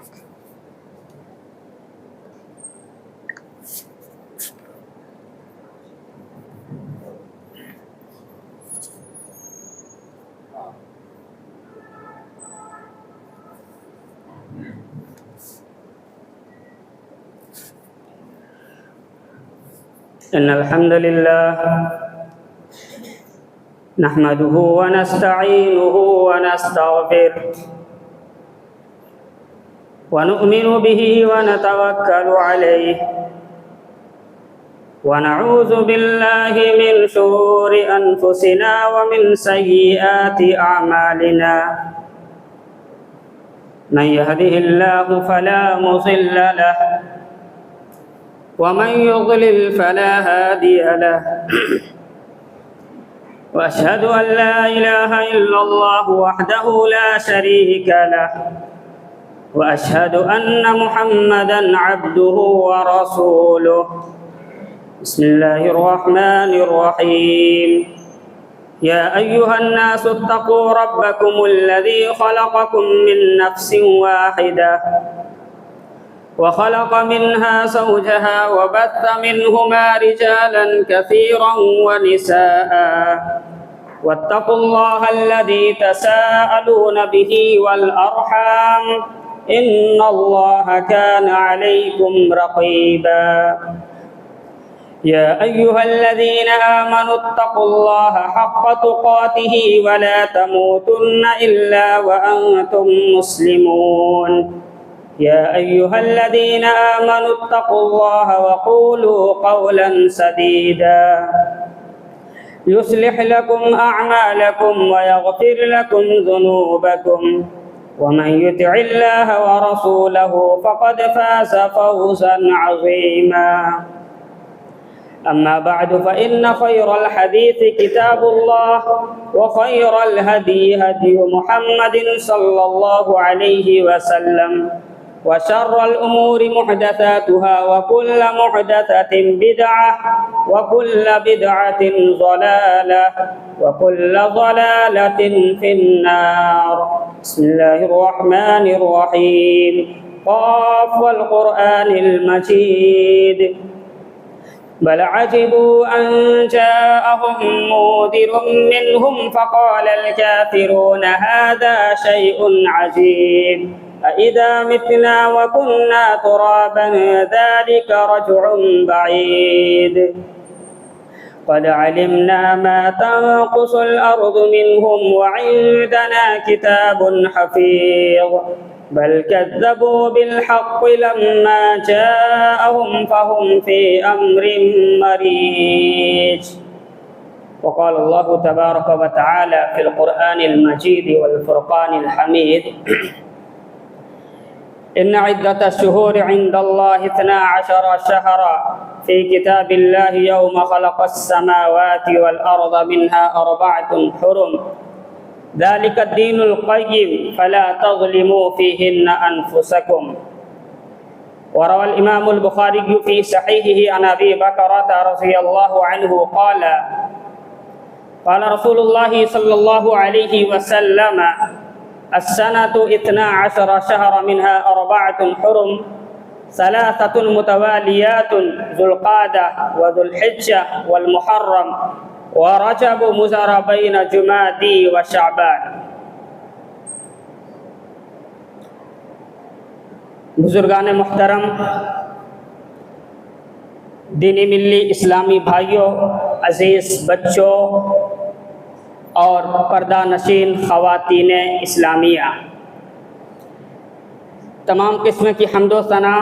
إن الحمد لله نحمده ونستعينه ونستغفره ونؤمن به ونتوكل عليه ونعوذ بالله من شرور أنفسنا ومن سيئات أعمالنا من يهده الله فلا مضل له ومن يضلل فلا هادي له وأشهد أن لا إله إلا الله وحده لا شريك له وأشهد أن محمدا عبده ورسوله بسم الله الرحمن الرحيم يا أيها الناس اتقوا ربكم الذي خلقكم من نفس واحدة وخلق منها زوجها وبث منهما رجالا كثيرا ونساء واتقوا الله الذي تساءلون به والأرحام إن الله كان عليكم رقيبا يا أيها الذين آمنوا اتقوا الله حق تقاته ولا تموتن إلا وأنتم مسلمون يا أيها الذين آمنوا اتقوا الله وقولوا قولا سديدا يصلح لكم أعمالكم ويغفر لكم ذنوبكم ومن يطع الله ورسوله فقد فاز فوزا عظيما أما بعد فإن خير الحديث كتاب الله وخير الهدي هدي محمد صلى الله عليه وسلم وشر الأمور محدثاتها وكل محدثة بدعة وكل بدعة ضلالة وكل ضلالة في النار بسم الله الرحمن الرحيم قاف والقرآن المجيد بل عجبوا أن جاءهم منذر منهم فقال الكافرون هذا شيء عجيب أإذا متنا وكنا ترابا ذلك رجع بعيد قد علمنا ما تنقص الأرض منهم وعندنا كتاب حفيظ بل كذبوا بالحق لما جاءهم فهم في أمر مريج وقال الله تبارك وتعالى في القرآن المجيد والفرقان الحميد إن عدة الشهور عند الله 12 شهرا في كتاب الله يوم خلق السماوات والأرض منها 4 حرم ذلك الدين القيم فلا تظلموا فيهن أنفسكم وروى الإمام البخاري في صحيحه عن أبي بكرة رضي الله عنه قال رسول الله صلى الله عليه وسلم السنة 12 شهرا منها 4 حرم 3 متواليات ذو القعدة وذو الحجة والمحرم ورجب مضر بين جمادی و شعبان بزرگان محترم، دینی ملی اسلامی بھائیوں، عزیز بچوں اور پردہ نشین خواتین اسلامیہ، تمام قسم کی حمد و ثنا،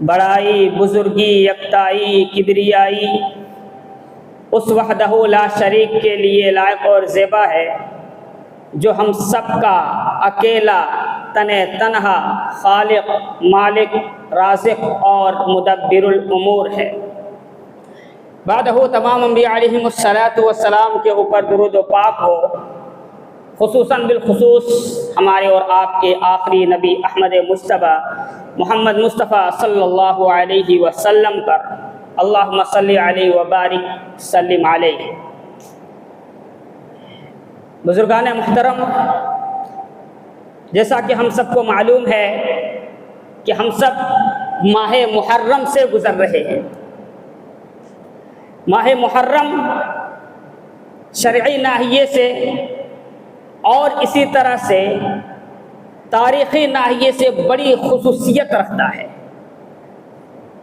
بڑائی، بزرگی، یکتائی، کبریائی اس وحدہ لا شریک کے لیے لائق اور زیبا ہے جو ہم سب کا اکیلا تنہا خالق، مالک، رازق اور مدبر الامور ہے۔ بعدہ تمام انبیاء علیہم السلام کے اوپر درود و پاک ہو، خصوصاً بالخصوص ہمارے اور آپ کے آخری نبی احمد مصطفیٰ محمد مصطفیٰ صلی اللہ علیہ وسلم پر اللہم صلی علیہ وبارک سلم علیہ۔ بزرگان محترم، جیسا کہ ہم سب کو معلوم ہے کہ ہم سب ماہ محرم سے گزر رہے ہیں۔ ماہ محرم شرعی ناحیے سے اور اسی طرح سے تاریخی ناحیے سے بڑی خصوصیت رکھتا ہے،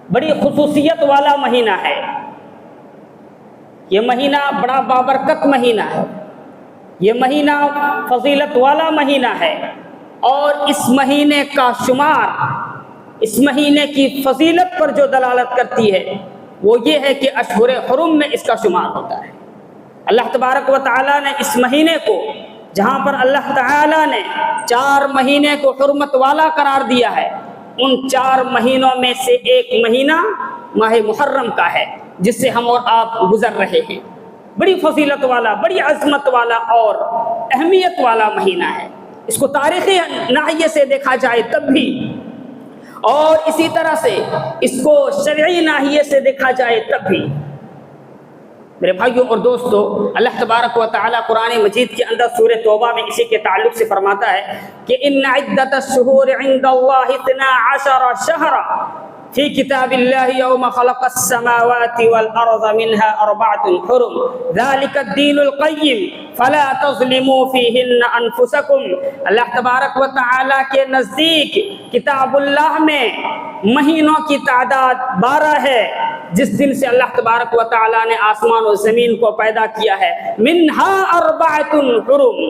بڑی خصوصیت والا مہینہ ہے۔ یہ مہینہ بڑا بابرکت مہینہ ہے، یہ مہینہ فضیلت والا مہینہ ہے، اور اس مہینے کا شمار، اس مہینے کی فضیلت پر جو دلالت کرتی ہے وہ یہ ہے کہ اشہر حرم میں اس کا شمار ہوتا ہے۔ اللہ تبارک و تعالیٰ نے اس مہینے کو، جہاں پر اللہ تعالیٰ نے 4 مہینے کو حرمت والا قرار دیا ہے، ان 4 مہینوں میں سے ایک مہینہ ماہ محرم کا ہے، جس سے ہم اور آپ گزر رہے ہیں۔ بڑی فضیلت والا، بڑی عظمت والا اور اہمیت والا مہینہ ہے۔ اس کو تاریخی ناحیے سے دیکھا جائے تب بھی، اور اسی طرح سے اس کو شرعی ناحیے سے دیکھا جائے تب بھی۔ میرے بھائیوں اور دوستو، اللہ تبارک و تعالیٰ قرآن مجید کے اندر سورہ توبہ میں اسی کے تعلق سے فرماتا ہے کہ ان عدت الشہور عند اللہ 12 شہرا فی کتاب اللہ یوم خلق السماوات والارض منها 4 حرم ذلك الدین القیم فلا تظلموا فیہن انفسکم۔ اللہ تبارک و تعالیٰ کے نزدیک کتاب اللہ میں مہینوں کی تعداد 12 ہے، جس دن سے اللہ تبارک و تعالیٰ نے آسمان و زمین کو پیدا کیا ہے۔ منها 4 حرم،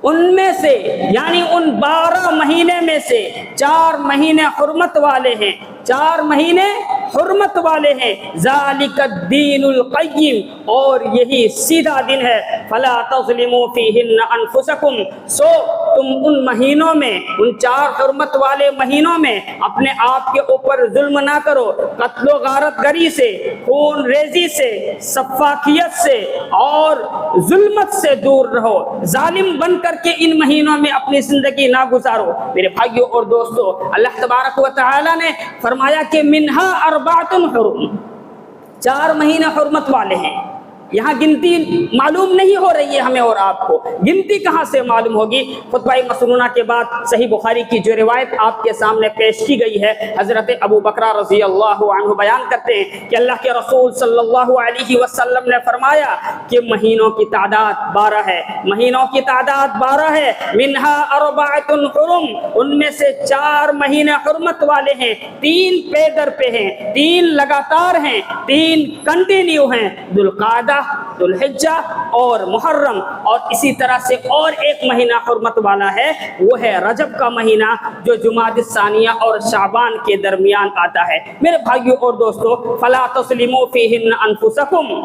ان میں سے یعنی ان 12 مہینے میں سے 4 مہینے حرمت والے ہیں، 4 مہینے حرمت والے ہیں۔ ذالک الدین القیم، اور یہی سیدھا دن ہے۔ فلا تظلموا فیہن انفسکم، سو تم ان مہینوں میں، ان 4 حرمت والے مہینوں میں اپنے آپ کے اوپر ظلم نہ کرو، قتل و غارت گری سے، خون ریزی سے، سفاکیت سے اور ظلمت سے دور رہو، ظالم بن کر کے ان مہینوں میں اپنی زندگی نہ گزارو۔ میرے بھائیوں اور دوستو، اللہ تبارک و تعالیٰ نے فرمایا کہ منہا 4 حرم، 4 مہینے حرمت والے ہیں۔ یہاں گنتی معلوم نہیں ہو رہی ہے ہمیں اور آپ کو، گنتی کہاں سے معلوم ہوگی؟ خطبہ مسنونہ کے بعد صحیح بخاری کی جو روایت آپ کے سامنے پیش کی گئی ہے، حضرت ابو بکر رضی اللہ عنہ بیان کرتے ہیں کہ اللہ کے رسول صلی اللہ علیہ وسلم نے فرمایا کہ مہینوں کی تعداد 12 ہے، مہینوں کی تعداد 12 ہے۔ منہا 4 حرم، ان میں سے 4 مہینے حرمت والے ہیں، 3 پے در پہ ہیں، 3 لگاتار ہیں، 3 کنٹینیو ہیں، ذوالقعدہ، ذوالحجہ اور محرم، اور اسی طرح سے اور ایک مہینہ حرمت والا ہے، وہ ہے رجب کا مہینہ جو جمادی الثانیہ اور شعبان کے درمیان آتا ہے۔ میرے بھائیوں اور دوستو، فلا تظلموا فیہن انفسکم،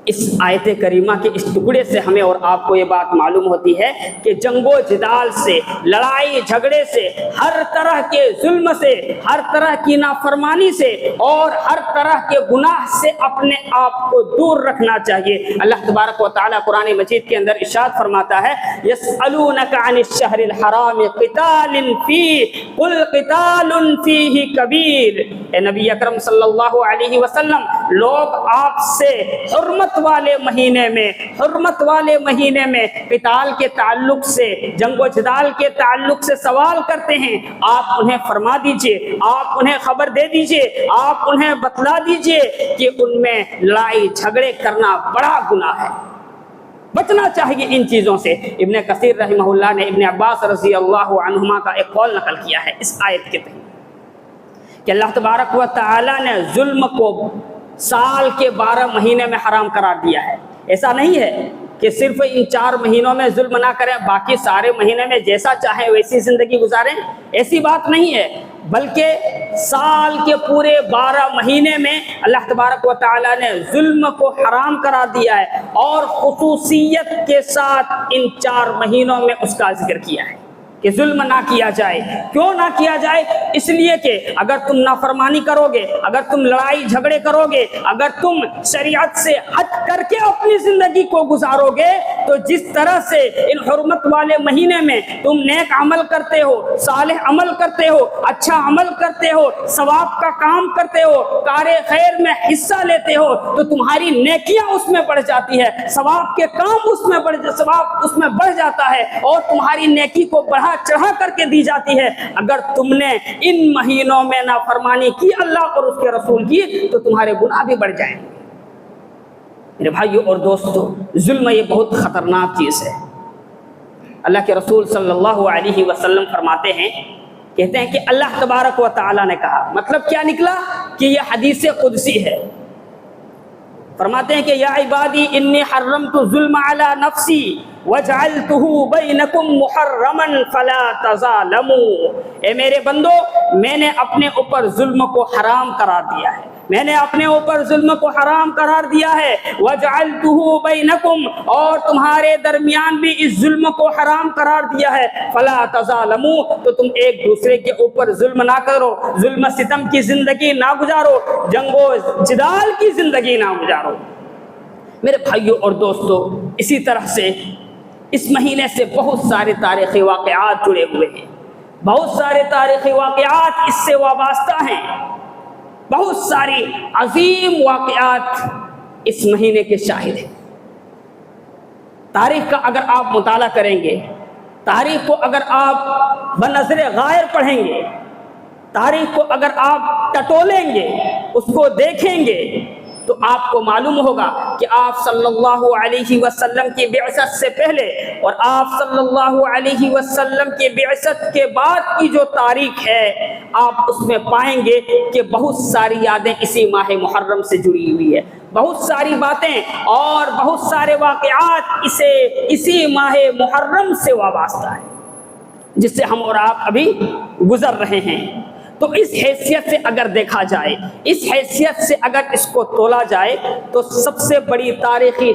اس آیت کریمہ کے اس ٹکڑے سے ہمیں اور آپ کو یہ بات معلوم ہوتی ہے کہ جنگ و جدال سے، لڑائی جھگڑے سے، ہر طرح کے ظلم سے، ہر طرح کی نافرمانی سے اور ہر طرح کے گناہ سے اپنے آپ کو دور رکھنا چاہیے۔ اللہ تبارک و تعالیٰ قرآن مجید کے اندر ارشاد فرماتا ہے یسألونک عن الشہر الحرام قتال فیہ قل قتال فیہ کبیر۔ اے نبی اکرم صلی اللہ علیہ وسلم، لوگ آپ سے حرمت والے مہینے میں، حرمت والے مہینے میں قتال کے تعلق سے، جنگ و جدال کے تعلق سے سوال کرتے ہیں۔ آپ انہیں فرما دیجئے، آپ انہیں خبر دے دیجئے، آپ انہیں بتلا دیجئے کہ ان میں لڑائی جھگڑے کرنا بڑا گناہ ہے، بچنا چاہیے ان چیزوں سے۔ ابن کثیر رحمہ اللہ نے ابن عباس رضی اللہ عنہما کا ایک قول نقل کیا ہے اس آیت کے تحت کہ اللہ تبارک و تعالی نے ظلم کو سال کے 12 مہینے میں حرام قرار دیا ہے۔ ایسا نہیں ہے کہ صرف ان 4 مہینوں میں ظلم نہ کریں، باقی سارے مہینے میں جیسا چاہیں ویسی زندگی گزاریں، ایسی بات نہیں ہے، بلکہ سال کے پورے 12 مہینے میں اللہ تبارک و تعالیٰ نے ظلم کو حرام قرار دیا ہے، اور خصوصیت کے ساتھ ان 4 مہینوں میں اس کا ذکر کیا ہے۔ کہ ظلم نہ کیا جائے. کیوں نہ کیا جائے؟ اس لیے کہ اگر تم نافرمانی کرو گے، اگر تم لڑائی جھگڑے کرو گے، اگر تم شریعت سے ہٹ کر کے اپنی زندگی کو گزارو گے، تو جس طرح سے ان حرمت والے مہینے میں تم نیک عمل کرتے ہو، صالح عمل کرتے ہو، اچھا عمل کرتے ہو، ثواب کا کام کرتے ہو، کار خیر میں حصہ لیتے ہو، تو تمہاری نیکیاں اس میں بڑھ جاتی ہے، ثواب کے کام ثواب اس میں بڑھ جاتا ہے، اور تمہاری نیکی کو بڑھا چڑھا کر کے دی جاتی ہے. اگر تم نے ان مہینوں میں نافرمانی کی اللہ اور اس کے رسول کی، تو تمہارے گناہ بھی بڑھ جائیں گے. میرے بھائیو اور دوستو، ظلم یہ بہت خطرناک چیز ہے. اللہ کے رسول صلی اللہ علیہ وسلم فرماتے ہیں، کہتے ہیں کہ اللہ تبارک و تعالی نے کہا. مطلب کیا نکلا کہ یہ حدیث قدسی ہے. فرماتے ہیں کہ یا عبادی انی حرمت الظلم علی نفسی وجعلتہ بینکم محرما فلا تظالموا. اے میرے بندو، میں نے اپنے اوپر ظلم کو حرام قرار دیا ہے، میں نے اپنے اوپر ظلم کو حرام قرار دیا ہے. وجعلتہ بینکم، اور تمہارے درمیان بھی اس ظلم کو حرام قرار دیا ہے. فلا تظالموا، تو تم ایک دوسرے کے اوپر ظلم نہ کرو، ظلم ستم کی زندگی نہ گزارو، جنگ و جدال کی زندگی نہ گزارو. میرے بھائیوں اور دوستو، اسی طرح سے اس مہینے سے بہت سارے تاریخی واقعات جڑے ہوئے ہیں، بہت سارے تاریخی واقعات اس سے وابستہ ہیں، بہت ساری عظیم واقعات اس مہینے کے شاہد ہیں. تاریخ کا اگر آپ مطالعہ کریں گے، تاریخ کو اگر آپ بنظر غائر پڑھیں گے، تاریخ کو اگر آپ ٹٹولیں گے، اس کو دیکھیں گے، تو آپ کو معلوم ہوگا کہ آپ صلی اللہ علیہ وسلم کی بعثت سے پہلے اور آپ صلی اللہ علیہ وسلم کی بعثت کے بعد کی جو تاریخ ہے، آپ اس میں پائیں گے کہ بہت ساری یادیں اسی ماہ محرم سے جڑی ہوئی ہے، بہت ساری باتیں اور بہت سارے واقعات اسی ماہ محرم سے وابستہ ہیں، جس سے ہم اور آپ ابھی گزر رہے ہیں. تو اس حیثیت سے اگر دیکھا جائے، اس حیثیت سے اگر اس کو تولا جائے، تو سب سے بڑی تاریخی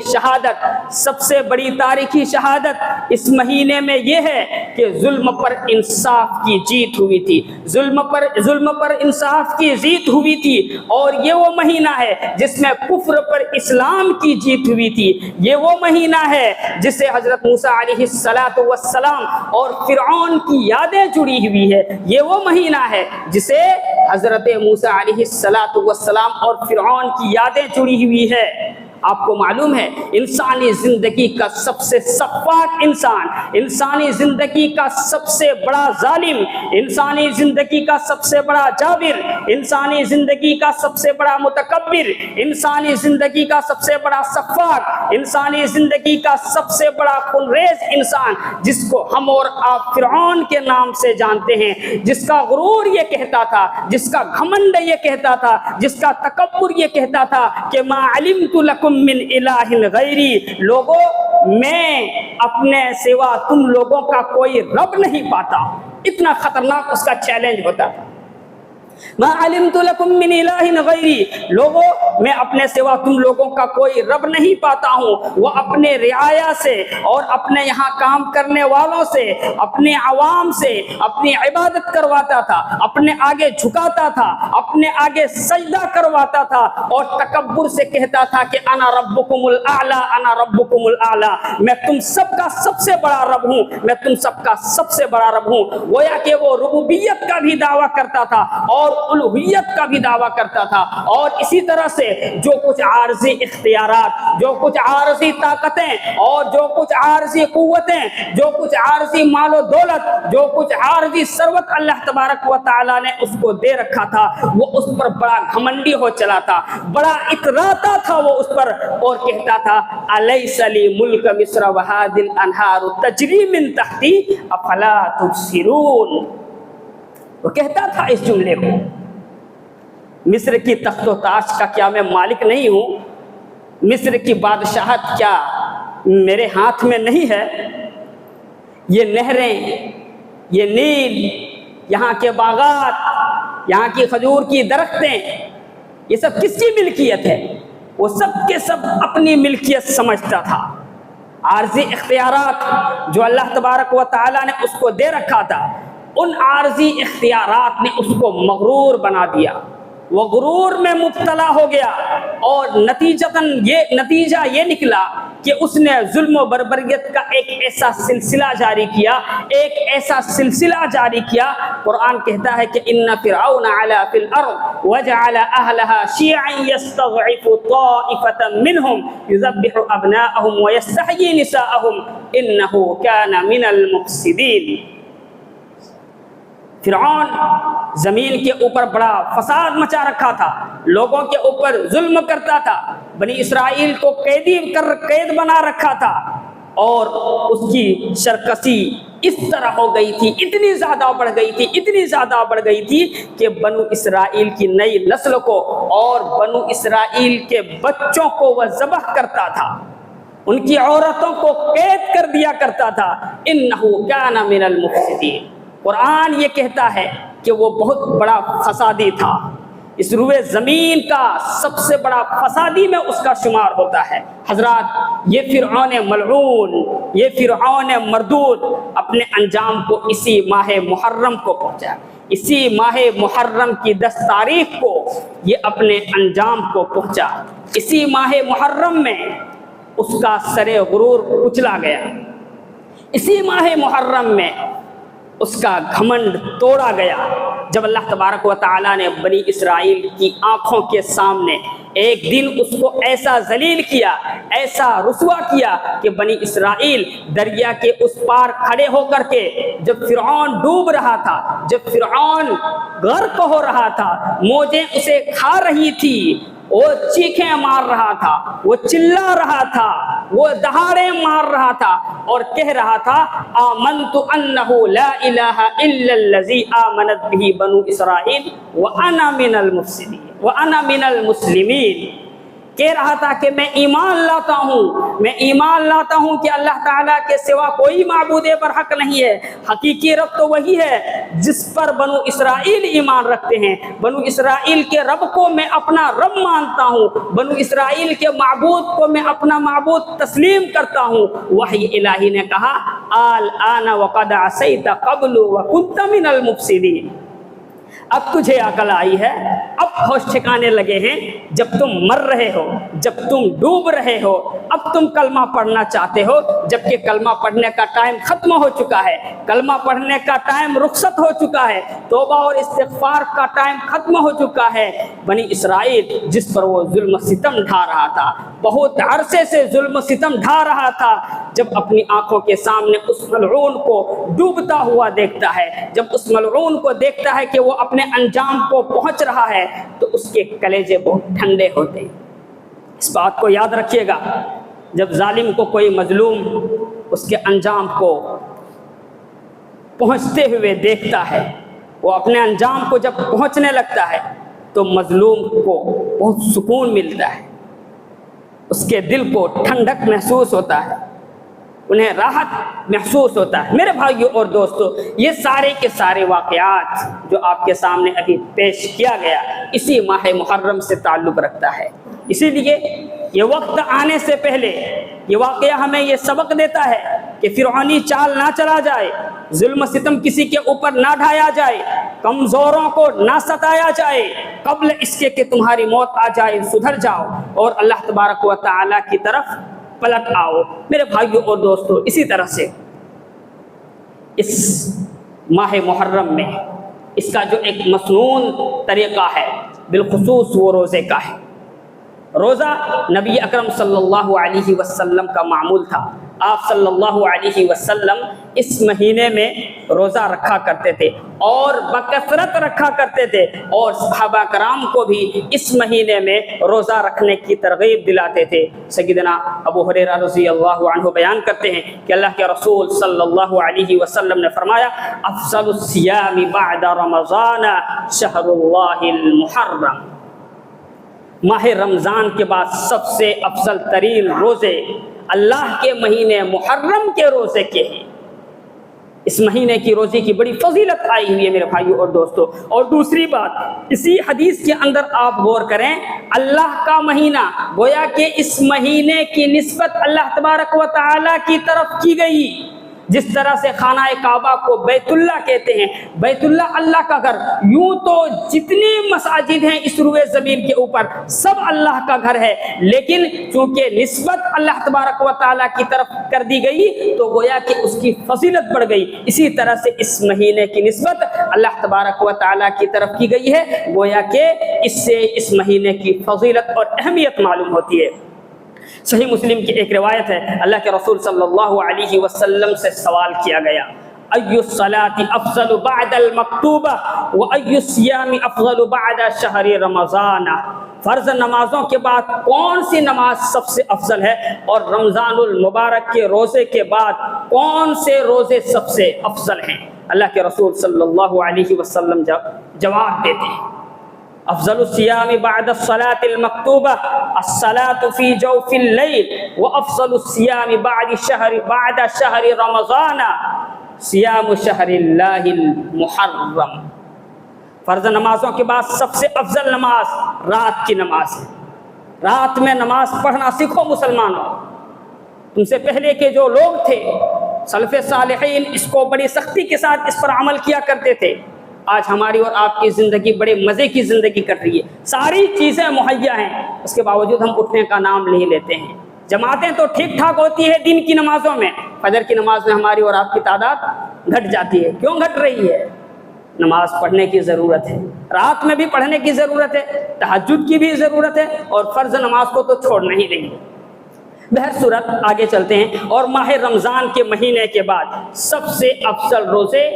شہادت اس مہینے میں یہ ہے کہ ظلم پر انصاف کی جیت ہوئی تھی، ظلم پر انصاف کی جیت ہوئی تھی. اور یہ وہ مہینہ ہے جس میں کفر پر اسلام کی جیت ہوئی تھی. یہ وہ مہینہ ہے جس سے حضرت موسیٰ علیہ السلام اور فرعون کی یادیں جڑی ہوئی ہے. یہ وہ مہینہ ہے جسے حضرت موسیٰ علیہ السلام اور فرعون کی یادیں جڑی ہوئی ہے. آپ کو معلوم ہے انسانی زندگی کا سب سے سفاک انسان، انسانی زندگی کا سب سے بڑا ظالم، انسانی زندگی کا سب سے بڑا جابر، انسانی زندگی کا سب سے بڑا متکبر، انسانی زندگی کا سب سے بڑا سفاک، انسانی زندگی کا سب سے بڑا خونریز انسان، جس کو ہم اور آپ فرعون کے نام سے جانتے ہیں، جس کا غرور یہ کہتا تھا، جس کا گھمنڈ یہ کہتا تھا، جس کا تکبر یہ کہتا تھا کہ ما علمت لکم من الہ غیری. لوگوں، میں اپنے سوا تم لوگوں کا کوئی رب نہیں پاتا. اتنا خطرناک اس کا چیلنج ہوتا تھا. ما علمت لکم من الہ غیری. لوگوں، میں اپنے سوا تم لوگوں کا کوئی رب نہیں پاتا ہوں. وہ اپنے رعایا سے اور اپنے یہاں کام کرنے والوں سے، اپنے عوام سے اپنی عبادت کرواتا تھا، اپنے آگے جھکاتا تھا، اپنے آگے سجدہ کرواتا تھا، اور تکبر سے کہتا تھا کہ انا ربکم الاعلی، انا ربکم الاعلی. میں تم سب کا سب سے بڑا رب ہوں، میں تم سب کا سب سے بڑا رب ہوں. گویا کہ وہ ربوبیت کا بھی دعویٰ کرتا تھا اور الوہیت کا بھی دعویٰ کرتا تھا. اور اسی طرح سے جو کچھ عارضی اختیارات، جو کچھ عارضی طاقتیں اور جو کچھ عارضی قوتیں، جو کچھ عارضی مال و دولت، جو کچھ عارضی ثروت اللہ تبارک و تعالی نے اس کو دے رکھا تھا، وہ اس پر بڑا گھمنڈی ہو چلا تھا، بڑا اتراتا تھا وہ اس پر، اور کہتا تھا الیس لی ملک مصر وہذی الانہار تجری من تحتی افلا تبصرون. وہ کہتا تھا اس جملے کو، مصر کی تخت و تاج کا کیا میں مالک نہیں ہوں؟ مصر کی بادشاہت کیا میرے ہاتھ میں نہیں ہے؟ یہ نہریں، یہ نیل، یہاں کے باغات، یہاں کی کھجور کی درختیں، یہ سب کس کی ملکیت ہے؟ وہ سب کے سب اپنی ملکیت سمجھتا تھا. عارضی اختیارات جو اللہ تبارک و تعالیٰ نے اس کو دے رکھا تھا، ان عارضی اختیارات نے اس کو مغرور بنا دیا، وہ غرور میں مبتلا ہو گیا، اور نتیجہ یہ نکلا کہ اس نے ظلم و بربریت کا ایک ایسا سلسلہ جاری کیا قرآن کہتا ہے کہ ان فرعون علا فی الارض وجعل اہلها شیعا یستضعف طائفة منهم یذبح ابناءهم ویستحیی نساءهم انه کان من المفسدین۔ فرعون زمین کے اوپر بڑا فساد مچا رکھا تھا، لوگوں کے اوپر ظلم کرتا تھا، بنی اسرائیل کو قید بنا رکھا تھا، اور اس کی شرکسی اس طرح ہو گئی تھی، اتنی زیادہ بڑھ گئی تھی کہ بنو اسرائیل کی نئی نسل کو اور بنو اسرائیل کے بچوں کو وہ ذبح کرتا تھا، ان کی عورتوں کو قید کر دیا کرتا تھا۔ انہ کان من المفسدین، قرآن یہ کہتا ہے کہ وہ بہت بڑا فسادی تھا، اس روئے زمین کا سب سے بڑا فسادی میں اس کا شمار ہوتا ہے۔ حضرات، یہ فرعون ملعون، یہ فرعون مردود اپنے انجام کو اسی ماہ محرم کو پہنچا، اسی ماہ محرم کی 10 تاریخ کو یہ اپنے انجام کو پہنچا۔ اسی ماہ محرم میں اس کا سر غرور کچلا گیا، اسی ماہ محرم میں اس کا گھمنڈ توڑا گیا، جب اللہ تبارک و تعالیٰ نے بنی اسرائیل کی آنکھوں کے سامنے ایک دن اس کو ایسا ذلیل کیا، ایسا رسوا کیا کہ بنی اسرائیل دریا کے اس پار کھڑے ہو کر کے جب فرعون ڈوب رہا تھا، جب فرعون غرق ہو رہا تھا، موجیں اسے کھا رہی تھی، وہ چیخیں مار رہا تھا، وہ چلا رہا تھا، وہ دہاڑے مار رہا تھا اور کہہ رہا تھا آمنت انہ لا الہ الا الذی آمنت بہ بنو اسرائیل وانا من المفسدین وانا من المسلمین۔ کہہ رہا تھا کہ میں ایمان لاتا ہوں کہ اللہ تعالیٰ کے سوا کوئی معبود برحق نہیں ہے، حقیقی رب تو وہی ہے جس پر بنو اسرائیل ایمان رکھتے ہیں، بنو اسرائیل کے رب کو میں اپنا رب مانتا ہوں، بنو اسرائیل کے معبود کو میں اپنا معبود تسلیم کرتا ہوں۔ وحی الہی نے کہا الآن وقد عصیت قبل وکنت من المفسدین، اب تجھے عقل آئی ہے، اب ہوش ٹھکانے لگے ہیں، جب تم مر رہے ہو، جب تم ڈوب رہے ہو، اب تم کلمہ پڑھنا چاہتے ہو، جبکہ کلمہ پڑھنے کا ٹائم ختم ہو چکا ہے، کلمہ پڑھنے کا ٹائم رخصت ہو چکا ہے، توبہ اور استغفار کا ٹائم ختم ہو چکا ہے۔ بنی اسرائیل جس پر وہ ظلم و ستم ڈھا رہا تھا، بہت عرصے سے ظلم و ستم ڈھا رہا تھا، جب اپنی آنکھوں کے سامنے اس ملعون کو ڈوبتا ہوا دیکھتا ہے، جب اس ملعون کو دیکھتا ہے کہ وہ اپنے انجام کو پہنچ رہا ہے، تو اس کے کلیجے بہت ٹھنڈے ہوتے ہیں۔ اس بات کو یاد رکھیے گا، جب ظالم کو کوئی مظلوم اس کے انجام کو پہنچتے ہوئے دیکھتا ہے، وہ اپنے انجام کو جب پہنچنے لگتا ہے تو مظلوم کو بہت سکون ملتا ہے، اس کے دل کو ٹھنڈک محسوس ہوتا ہے، انہیں راحت محسوس ہوتا ہے۔ میرے بھائیوں اور دوستو، یہ سارے کے سارے واقعات جو آپ کے سامنے ابھی پیش کیا گیا اسی ماہ محرم سے تعلق رکھتا ہے، اسی لیے یہ وقت آنے سے پہلے یہ واقعہ ہمیں یہ سبق دیتا ہے کہ فرعونی چال نہ چلا جائے، ظلم و ستم کسی کے اوپر نہ ڈھایا جائے، کمزوروں کو نہ ستایا جائے، قبل اس کے کہ تمہاری موت آ جائے سدھر جاؤ اور اللہ تبارک و تعالیٰ کی طرف پلٹ آؤ۔ میرے بھائیوں اور دوستو، اسی طرح سے اس ماہ محرم میں اس کا جو ایک مسنون طریقہ ہے بالخصوص وہ روزے کا ہے۔ روزہ نبی اکرم صلی اللہ علیہ وسلم کا معمول تھا، آپ صلی اللہ علیہ وسلم اس مہینے میں روزہ رکھا کرتے تھے اور بکثرت رکھا کرتے تھے، اور صحابہ کرام کو بھی اس مہینے میں روزہ رکھنے کی ترغیب دلاتے تھے۔ سیدنا ابو ہریرہ رضی اللہ عنہ بیان کرتے ہیں کہ اللہ کے رسول صلی اللہ علیہ وسلم نے فرمایا افضل الصیام بعد رمضان شہر اللہ المحرم، ماہ رمضان کے بعد سب سے افضل ترین روزے اللہ کے مہینے محرم کے روزے کے ہیں۔ اس مہینے کی روزے کی بڑی فضیلت آئی ہوئی ہے میرے بھائیوں اور دوستوں۔ اور دوسری بات، اسی حدیث کے اندر آپ غور کریں، اللہ کا مہینہ، گویا کہ اس مہینے کی نسبت اللہ تبارک و تعالی کی طرف کی گئی۔ جس طرح سے خانہ کعبہ کو بیت اللہ کہتے ہیں، بیت اللہ اللہ کا گھر، یوں تو جتنی مساجد ہیں اس روئے زمین کے اوپر سب اللہ کا گھر ہے، لیکن چونکہ نسبت اللہ تبارک و تعالیٰ کی طرف کر دی گئی تو گویا کہ اس کی فضیلت بڑھ گئی۔ اسی طرح سے اس مہینے کی نسبت اللہ تبارک و تعالیٰ کی طرف کی گئی ہے، گویا کہ اس سے اس مہینے کی فضیلت اور اہمیت معلوم ہوتی ہے۔ صحیح مسلم کی ایک روایت ہے، اللہ کے رسول صلی اللہ علیہ وسلم سے سوال کیا گیا، ای الصلاة افضل بعد المکتوبہ و ای الصیام افضل بعد شہر رمضان، فرض نمازوں کے بعد کون سی نماز سب سے افضل ہے اور رمضان المبارک کے روزے کے بعد کون سے روزے سب سے افضل ہیں؟ اللہ کے رسول صلی اللہ علیہ وسلم جواب دیتے ہیں، افضل الصیام بعد الصلاة المکتوبہ الصلاة فی جوف اللیل وافضل الصیام بعد شہر رمضان صیام شہر اللہ المحرم۔ فرض نمازوں کے بعد سب سے افضل نماز رات کی نماز ہے۔ رات میں نماز پڑھنا سیکھو مسلمانوں۔ تم سے پہلے کے جو لوگ تھے سلف صالحین اس کو بڑی سختی کے ساتھ اس پر عمل کیا کرتے تھے۔ آج ہماری اور آپ کی زندگی بڑے مزے کی زندگی کٹ رہی ہے، ساری چیزیں مہیا ہیں، اس کے باوجود ہم اٹھنے کا نام نہیں لیتے ہیں۔ جماعتیں تو ٹھیک ٹھاک ہوتی ہے دن کی نمازوں میں، فجر کی نماز میں ہماری اور آپ کی تعداد گھٹ جاتی ہے۔ کیوں گھٹ رہی ہے؟ نماز پڑھنے کی ضرورت ہے، رات میں بھی پڑھنے کی ضرورت ہے، تہجد کی بھی ضرورت ہے، اور فرض نماز کو تو چھوڑنا ہی نہیں ہے۔ بہرصورت آگے چلتے ہیں، اور ماہ رمضان کے مہینے کے بعد سب سے افضل روزے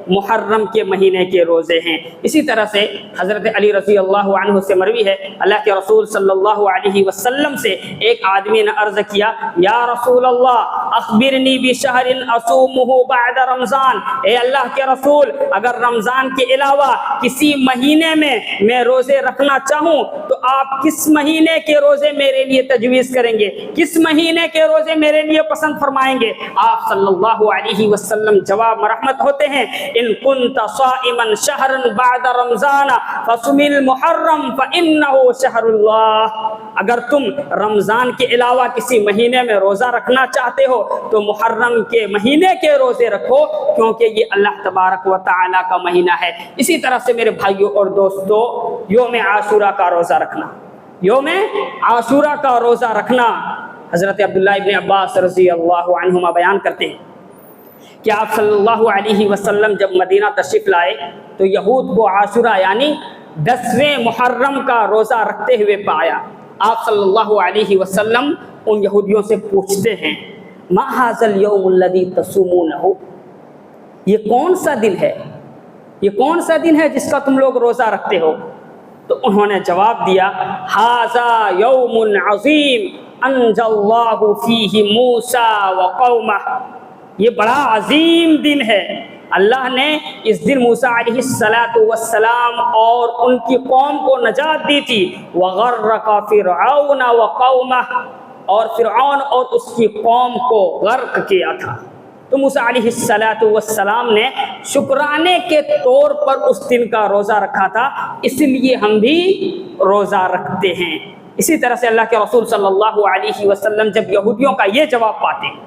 محرم کے مہینے کے روزے ہیں۔ اسی طرح سے حضرت علی رضی اللہ عنہ سے مروی ہے، اللہ کے رسول صلی اللہ علیہ وسلم سے ایک آدمی نے عرض کیا، یا رسول اللہ اخبرنی بشہر اصومہ بعد رمضان، اے اللہ کے رسول اگر رمضان کے علاوہ کسی مہینے میں روزے رکھنا چاہوں تو آپ کس مہینے کے روزے میرے لیے تجویز کریں گے، کس مہینے کے روزے میرے لیے پسند فرمائیں گے؟ آپ صلی اللہ علیہ وسلم جواب مرحمت ہوتے ہیں، ان كنت صائما شهرا بعد رمضان فصم المحرم فانه شهر الله، اگر تم رمضان کے علاوہ کسی مہینے میں روزہ رکھنا چاہتے ہو تو محرم کے مہینے کے روزے رکھو، کیونکہ یہ اللہ تبارک و تعالی کا مہینہ ہے۔ اسی طرح سے میرے بھائیوں اور دوستو، یوم عاشورہ کا روزہ رکھنا، یوم عاشورہ کا روزہ رکھنا، حضرت عبداللہ ابن عباس رضی اللہ عنہما بیان کرتے ہیں کہ آپ صلی اللہ علیہ وسلم جب مدینہ تشریف لائے تو یہود کو عاشورہ یعنی 10ویں محرم کا روزہ رکھتے ہوئے پایا۔ آپ صلی اللہ علیہ وسلم ان یہودیوں سے پوچھتے ہیں، ما ھذا اليوم الذی تصومونہ، یہ کون سا دن ہے، یہ کون سا دن ہے جس کا تم لوگ روزہ رکھتے ہو؟ تو انہوں نے جواب دیا، ھذا یوم عظیم انجى اللہ فیہ موسیٰ وقومہ، یہ بڑا عظیم دن ہے، اللہ نے اس دن موسیٰ علیہ السلام اور ان کی قوم کو نجات دی تھی، وغرق فرعون وقومہ، اور فرعون اور اس کی قوم کو غرق کیا تھا۔ تو موسیٰ علیہ السلام نے شکرانے کے طور پر اس دن کا روزہ رکھا تھا، اس لیے ہم بھی روزہ رکھتے ہیں۔ اسی طرح سے اللہ کے رسول صلی اللہ علیہ وسلم جب یہودیوں کا یہ جواب پاتے ہیں،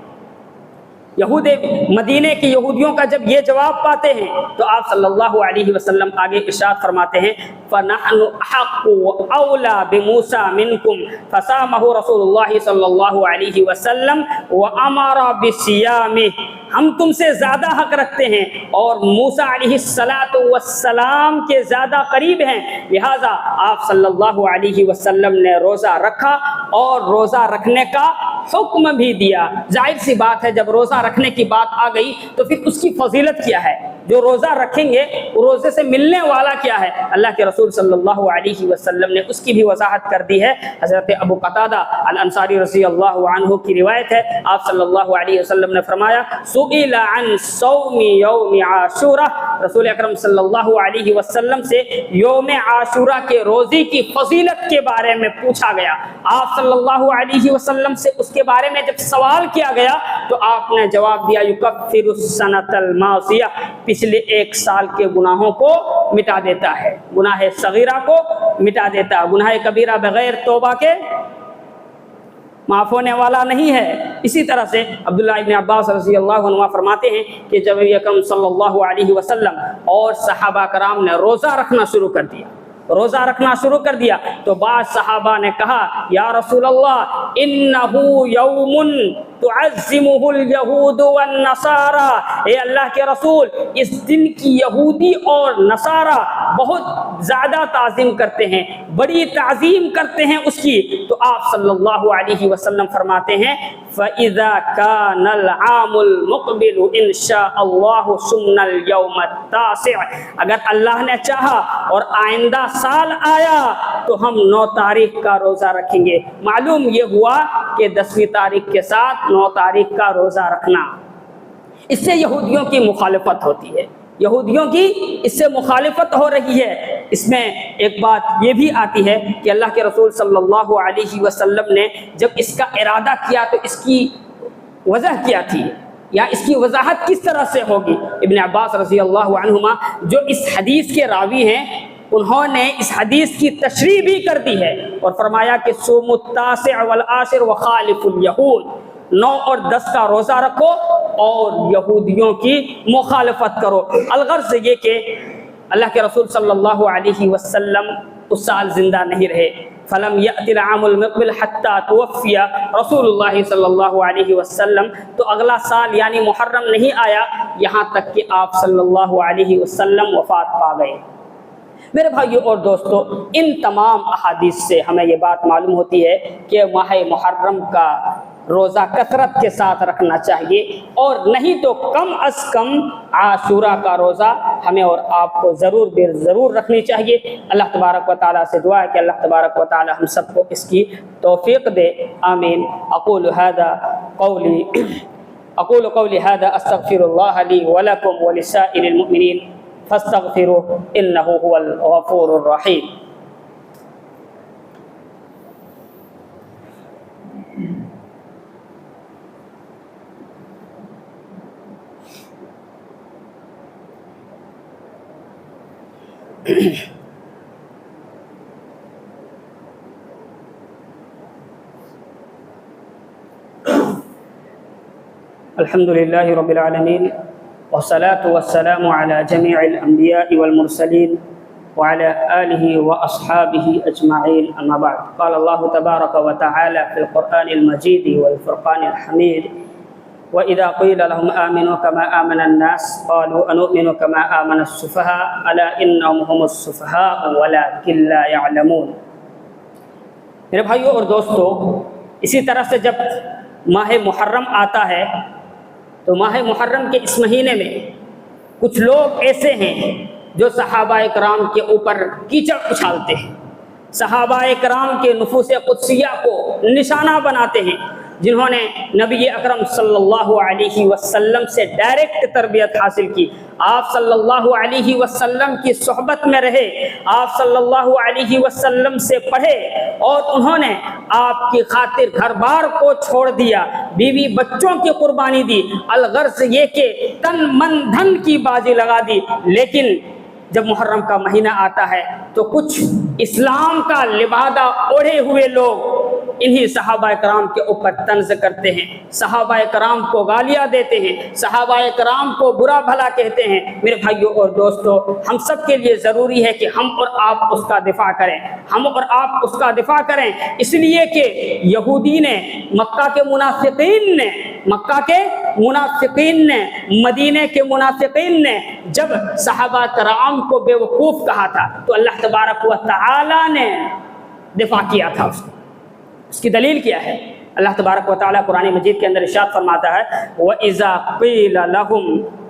یہود مدینے کے یہودیوں کا جب یہ جواب پاتے ہیں تو آپ صلی اللہ علیہ وسلم آگے ارشاد فرماتے ہیں، فَنَحْنُ أَحَقُّ وَأَوْلَى بِمُوسَى مِنْكُمْ فَصَامَهُ رسول اللہ صلی اللہ علیہ وسلم وَأَمَرَ بِصِيَامِهِ، ہم تم سے زیادہ حق رکھتے ہیں اور موسیٰ علیہ السلام کے زیادہ قریب ہیں، لہٰذا آپ صلی اللہ علیہ وسلم نے روزہ رکھا اور روزہ رکھنے کا حکم بھی دیا۔ ظاہر سی بات ہے جب روزہ رکھنے کی بات آ گئی تو پھر اس کی فضیلت کیا ہے؟ جو روزہ رکھیں گے روزے سے ملنے والا کیا ہے؟ اللہ کے رسول صلی اللہ علیہ وسلم نے اس کی بھی وضاحت کر دی ہے۔ حضرت ابو قتادہ الانصاری رضی اللہ عنہ کی روایت ہے، آپ صلی اللہ علیہ وسلم نے فرمایا سئل عن صوم یوم عاشورہ، رسول اکرم صلی اللہ علیہ وسلم سے یوم عاشورہ کے روزے کی فضیلت کے بارے میں پوچھا گیا۔ آپ صلی اللہ علیہ وسلم سے اس کے بارے میں جب سوال کیا گیا تو آپ نے جواب دیا یکفر السنۃ الماضیہ، پچھلے ایک سال کے گناہوں کو مٹا دیتا ہے، گناہ صغیرہ کو مٹا دیتا ہے، گناہ کبیرہ بغیر توبہ کے معاف ہونے والا نہیں ہے۔ اسی طرح سے عبداللہ ابن عباس رضی اللہ عنہ فرماتے ہیں کہ جب نبی اکرم صلی اللہ علیہ وسلم اور صحابہ کرام نے روزہ رکھنا شروع کر دیا، روزہ رکھنا شروع کر دیا تو بعض صحابہ نے کہا یا رسول اللہ انہ یوم تعظمہ الیہود والنصارى، اے اللہ کے رسول اس دن کی یہودی اور نصارہ بہت زیادہ تعظیم کرتے ہیں، بڑی تعظیم کرتے ہیں اس کی۔ تو آپ صلی اللہ علیہ وسلم فرماتے ہیں فَإِذَا كَانَ الْعَامُ الْمُقْبِلُ إِنْ شَاءَ اللَّهُ سُمْنَ الْيَوْمَ التَّاسِعَ، اگر اللہ نے چاہا اور آئندہ سال آیا تو ہم 9 تاریخ کا روزہ رکھیں گے۔ معلوم یہ ہوا کہ 10ویں تاریخ کے ساتھ 9 تاریخ کا روزہ رکھنا، اس سے یہودیوں کی مخالفت ہوتی ہے، یہودیوں کی اس سے مخالفت ہو رہی ہے۔ اس میں ایک بات یہ بھی آتی ہے کہ اللہ کے رسول صلی اللہ علیہ وسلم نے جب اس کا ارادہ کیا تو اس کی وجہ کیا تھی یا اس کی وضاحت کس طرح سے ہوگی؟ ابن عباس رضی اللہ عنہما جو اس حدیث کے راوی ہیں انہوں نے اس حدیث کی تشریح بھی کر دی ہے اور فرمایا کہ صوم التاسع والعاشر وخالف الیہود، 9 اور 10 کا روزہ رکھو اور یہودیوں کی مخالفت کرو۔ الغرض یہ کہ اللہ کے رسول صلی اللہ علیہ وسلم اس سال زندہ نہیں رہے، فلم یأتی العام المقبل حتی توفی رسول اللہ صلی اللہ علیہ وسلم، تو اگلا سال یعنی محرم نہیں آیا یہاں تک کہ آپ صلی اللہ علیہ وسلم وفات پا گئے۔ میرے بھائیو اور دوستو، ان تمام احادیث سے ہمیں یہ بات معلوم ہوتی ہے کہ ماہ محرم کا روزہ کثرت کے ساتھ رکھنا چاہیے، اور نہیں تو کم از کم عاشورہ کا روزہ ہمیں اور آپ کو ضرور رکھنی چاہیے۔ اللہ تبارک و تعالیٰ سے دعا ہے کہ اللہ تبارک و تعالیٰ ہم سب کو اس کی توفیق دے، آمین۔ اقول قولی هذا استغفر اللہ لی ولکم ولسائر المؤمنین فاستغفروه انه هو الغفور الرحیم۔ الحمد للہ رب العالمین والصلاة والسلام على جميع الأنبياء والمرسلين وعلى آله وأصحابه أجمعين، أما بعد، قال الله تبارك وتعالى في القرآن المجيد والفرقان الحميد وإذا قيل لهم آمنوا كما آمن الناس قالوا أنؤمن كما آمن السفهاء ألا إنهم هم السفهاء ولكن لا يعلمون۔ میرے بھائیوں اور دوستو، اسی طرح سے جب ماہ محرم آتا ہے تو ماہ محرم کے اس مہینے میں کچھ لوگ ایسے ہیں جو صحابہ کرام کے اوپر کیچڑ اچھالتے ہیں، صحابہ کرام کے نفوس قدسیہ کو نشانہ بناتے ہیں، جنہوں نے نبی اکرم صلی اللہ علیہ وسلم سے ڈائریکٹ تربیت حاصل کی، آپ صلی اللہ علیہ وسلم کی صحبت میں رہے، آپ صلی اللہ علیہ وسلم سے پڑھے، اور انہوں نے آپ کی خاطر گھر بار کو چھوڑ دیا، بیوی بچوں کی قربانی دی، الغرض یہ کہ تن من دھن کی بازی لگا دی۔ لیکن جب محرم کا مہینہ آتا ہے تو کچھ اسلام کا لبادہ اوڑھے ہوئے لوگ انہی صحابہ کرام کے اوپر طنز کرتے ہیں، صحابہ کرام کو گالیاں دیتے ہیں، صحابہ کرام کو برا بھلا کہتے ہیں۔ میرے بھائیوں اور دوستو، ہم سب کے لیے ضروری ہے کہ ہم اور آپ اس کا دفاع کریں، ہم اور آپ اس کا دفاع کریں، اس لیے کہ یہودی نے، مکہ کے منافقین نے، مدینے کے منافقین نے جب صحابہ کرام کو بے وقوف کہا تھا تو اللہ تبارک و تعالی نے دفاع کیا تھا۔ اس کی دلیل کیا ہے؟ اللہ تبارک و تعالیٰ قرآن مجید کے اندر ارشاد فرماتا ہے وَإِذَا قِيلَ لَهُمْ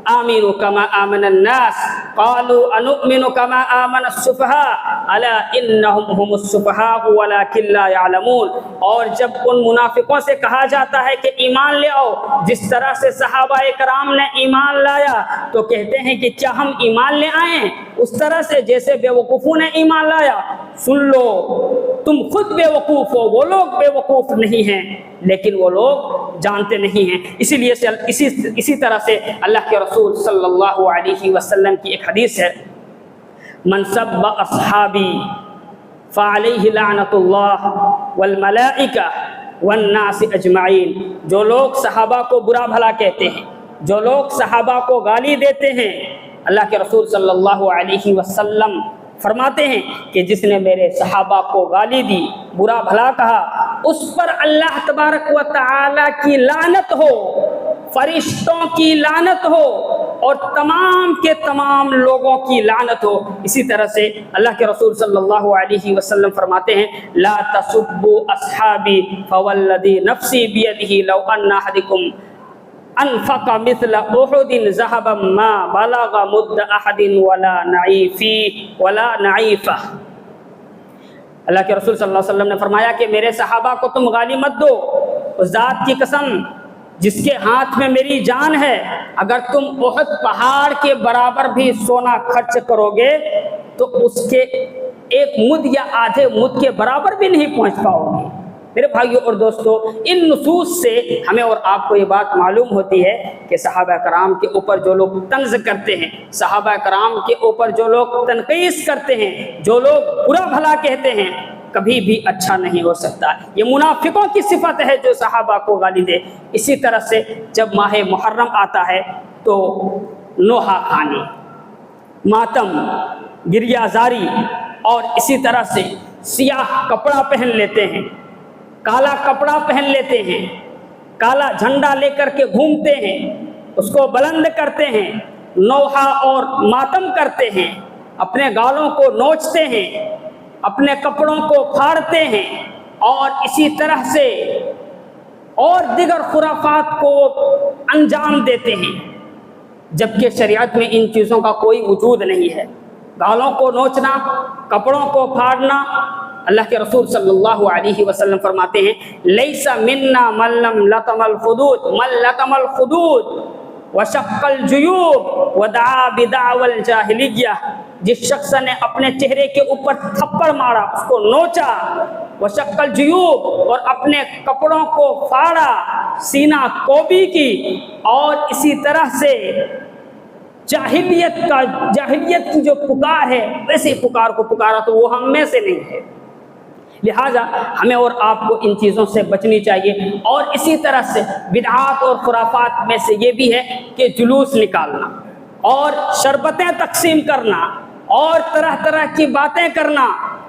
آمنوا كما آمن الناس قالوا أنؤمن كما آمن السفهاء ألا إنهم هم السفهاء ولكن لا يعلمون. اور جب ان منافقوں سے کہا جاتا ہے کہ ایمان لے آؤ جس طرح سے صحابہ کرام نے ایمان لایا، تو کہتے ہیں کہ کیا ہم ایمان لے آئیں اس طرح سے جیسے بے وقوفوں نے ایمان لایا؟ سن لو، تم خود بے وقوف ہو، وہ لوگ بے وقوف نہیں ہیں لیکن وہ لوگ جانتے نہیں ہیں. اسی لیے اسی طرح سے اللہ کے رسول صلی اللہ علیہ وسلم کی ایک حدیث ہے، من سب اصحابی فعلیہ لعنت اللہ والملائکہ والناس اجمعین. جو لوگ صحابہ کو برا بھلا کہتے ہیں، جو لوگ صحابہ کو گالی دیتے ہیں، اللہ کے رسول صلی اللہ علیہ وسلم فرماتے ہیں کہ جس نے میرے صحابہ کو گالی دی، برا بھلا کہا، اس پر اللہ تبارک و تعالی کی لعنت ہو، فرشتوں کی لعنت ہو اور تمام کے تمام لوگوں کی لعنت ہو. اسی طرح سے اللہ کے رسول صلی اللہ علیہ وسلم فرماتے ہیں لا تسبوا اصحابی فوالذی نفسی بیدہ لو ان احدکم انفق مثل احد ذهبا ما بلغ مد احد ولا نعیفہ. اللہ کے رسول صلی اللہ علیہ وسلم نے فرمایا کہ میرے صحابہ کو تم گالی مت دو، اس ذات کی قسم جس کے ہاتھ میں میری جان ہے، اگر تم احد پہاڑ کے برابر بھی سونا خرچ کرو گے تو اس کے ایک مد یا آدھے مد کے برابر بھی نہیں پہنچ پاؤ گے. میرے بھائیوں اور دوستو، ان نصوص سے ہمیں اور آپ کو یہ بات معلوم ہوتی ہے کہ صحابہ کرام کے اوپر جو لوگ طنز کرتے ہیں، صحابہ کرام کے اوپر جو لوگ تنقید کرتے ہیں، جو لوگ برا بھلا کہتے ہیں، کبھی بھی اچھا نہیں ہو سکتا. یہ منافقوں کی صفت ہے جو صحابہ کو گالی دے. اسی طرح سے جب ماہ محرم آتا ہے تو نوحہ خوانی، ماتم، گریہ زاری اور اسی طرح سے سیاہ کپڑا پہن لیتے ہیں، کالا کپڑا پہن لیتے ہیں، کالا جھنڈا لے کر کے گھومتے ہیں، اس کو بلند کرتے ہیں، نوحہ اور ماتم کرتے ہیں، اپنے گالوں کو نوچتے ہیں، اپنے کپڑوں کو پھاڑتے ہیں اور اسی طرح سے اور دیگر خرافات کو انجام دیتے ہیں، جبکہ شریعت میں ان چیزوں کا کوئی وجود نہیں ہے. گالوں کو نوچنا، کپڑوں کو پھاڑنا، اللہ کے رسول صلی اللہ علیہ وسلم فرماتے ہیں لیس منا من لم لطم الخدود من لطم الخدود وشق الجیوب ودعا بدعوى الجاہلیہ. جس شخص نے اپنے چہرے کے اوپر تھپڑ مارا، اس کو نوچا، وشق الجیوب اور اپنے کپڑوں کو پھاڑا، سینہ کوبی کی، اور اسی طرح سے جاہلیت کی جو پکار ہے ویسے پکار کو پکارا، تو وہ ہم میں سے نہیں ہے. لہٰذا ہمیں اور آپ کو ان چیزوں سے بچنی چاہیے. اور اسی طرح سے بدعات اور خرافات میں سے یہ بھی ہے کہ جلوس نکالنا اور شربتیں تقسیم کرنا اور طرح طرح کی باتیں کرنا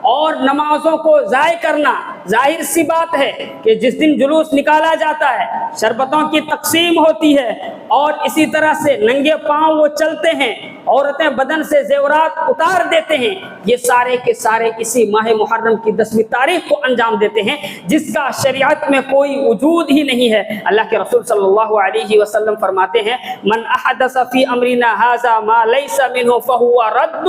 اور نمازوں کو ضائع کرنا. ظاہر سی بات ہے کہ جس دن جلوس نکالا جاتا ہے، شربتوں کی تقسیم ہوتی ہے اور اسی طرح سے ننگے پاؤں وہ چلتے ہیں، عورتیں بدن سے زیورات اتار دیتے ہیں، یہ سارے کے سارے اسی ماہ محرم کی 10ویں تاریخ کو انجام دیتے ہیں جس کا شریعت میں کوئی وجود ہی نہیں ہے. اللہ کے رسول صلی اللہ علیہ وسلم فرماتے ہیں من احدث فی امرنا ھذا ما لیس منہ فہو رد.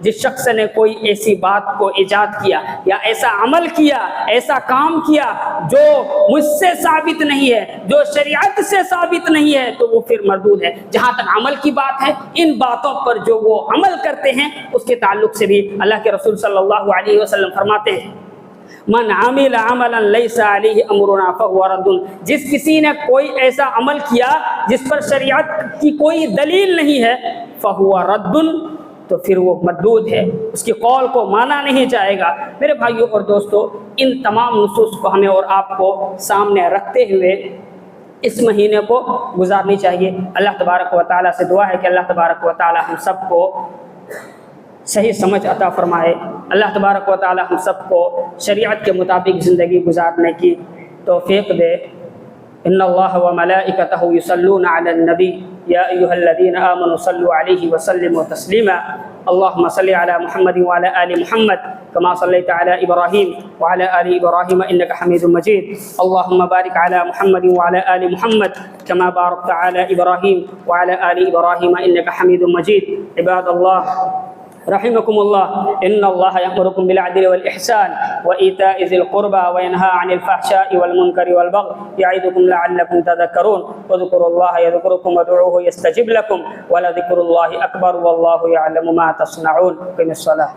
جس شخص نے کوئی ایسی بات کو ایجاد کیا یا ایسا عمل کیا، ایسا کام کیا جو مجھ سے ثابت نہیں ہے، جو شریعت سے ثابت نہیں ہے، تو وہ پھر مردود ہے. جہاں تک عمل کی بات ہے، ان باتوں پر جو وہ عمل کرتے ہیں اس کے تعلق سے بھی اللہ کے رسول صلی اللہ علیہ وسلم فرماتے ہیں من عمل عملا لیس علیہ امرنا فہو رد. جس کسی نے کوئی ایسا عمل کیا جس پر شریعت کی کوئی دلیل نہیں ہے، فہو رد، تو پھر وہ مردود ہے، اس کی قول کو مانا نہیں جائے گا. میرے بھائیوں اور دوستو، ان تمام نصوص کو ہمیں اور آپ کو سامنے رکھتے ہوئے اس مہینے کو گزارنی چاہیے. اللہ تبارک و تعالیٰ سے دعا ہے کہ اللہ تبارک و تعالیٰ ہم سب کو صحیح سمجھ عطا فرمائے. اللہ تبارک و تعالیٰ ہم سب کو شریعت کے مطابق زندگی گزارنے کی توفیق دے. ان اللہ وملائکتہ یصلون علی النبی یا ایہا الذین آمنوا صلوا علیہ وسلموا تسلیما اللہم صل علی محمد وعلی آل محمد كما صليت على إبراهيم وعلى آل إبراهيم إنك حميد مجيد اللهم بارك على محمد وعلى آل محمد كما باركت على إبراهيم وعلى آل إبراهيم إنك حميد مجيد عباد الله رحمكم الله إن الله يأمركم بالعدل والإحسان وإيتاء ذي القربى وينهى عن الفحشاء والمنكر والبغي يعظكم لعلكم تذكرون واذكروا الله يذكركم وادعوه يستجب لكم ولذكر الله أكبر والله يعلم ما تصنعون. قم الصلاة.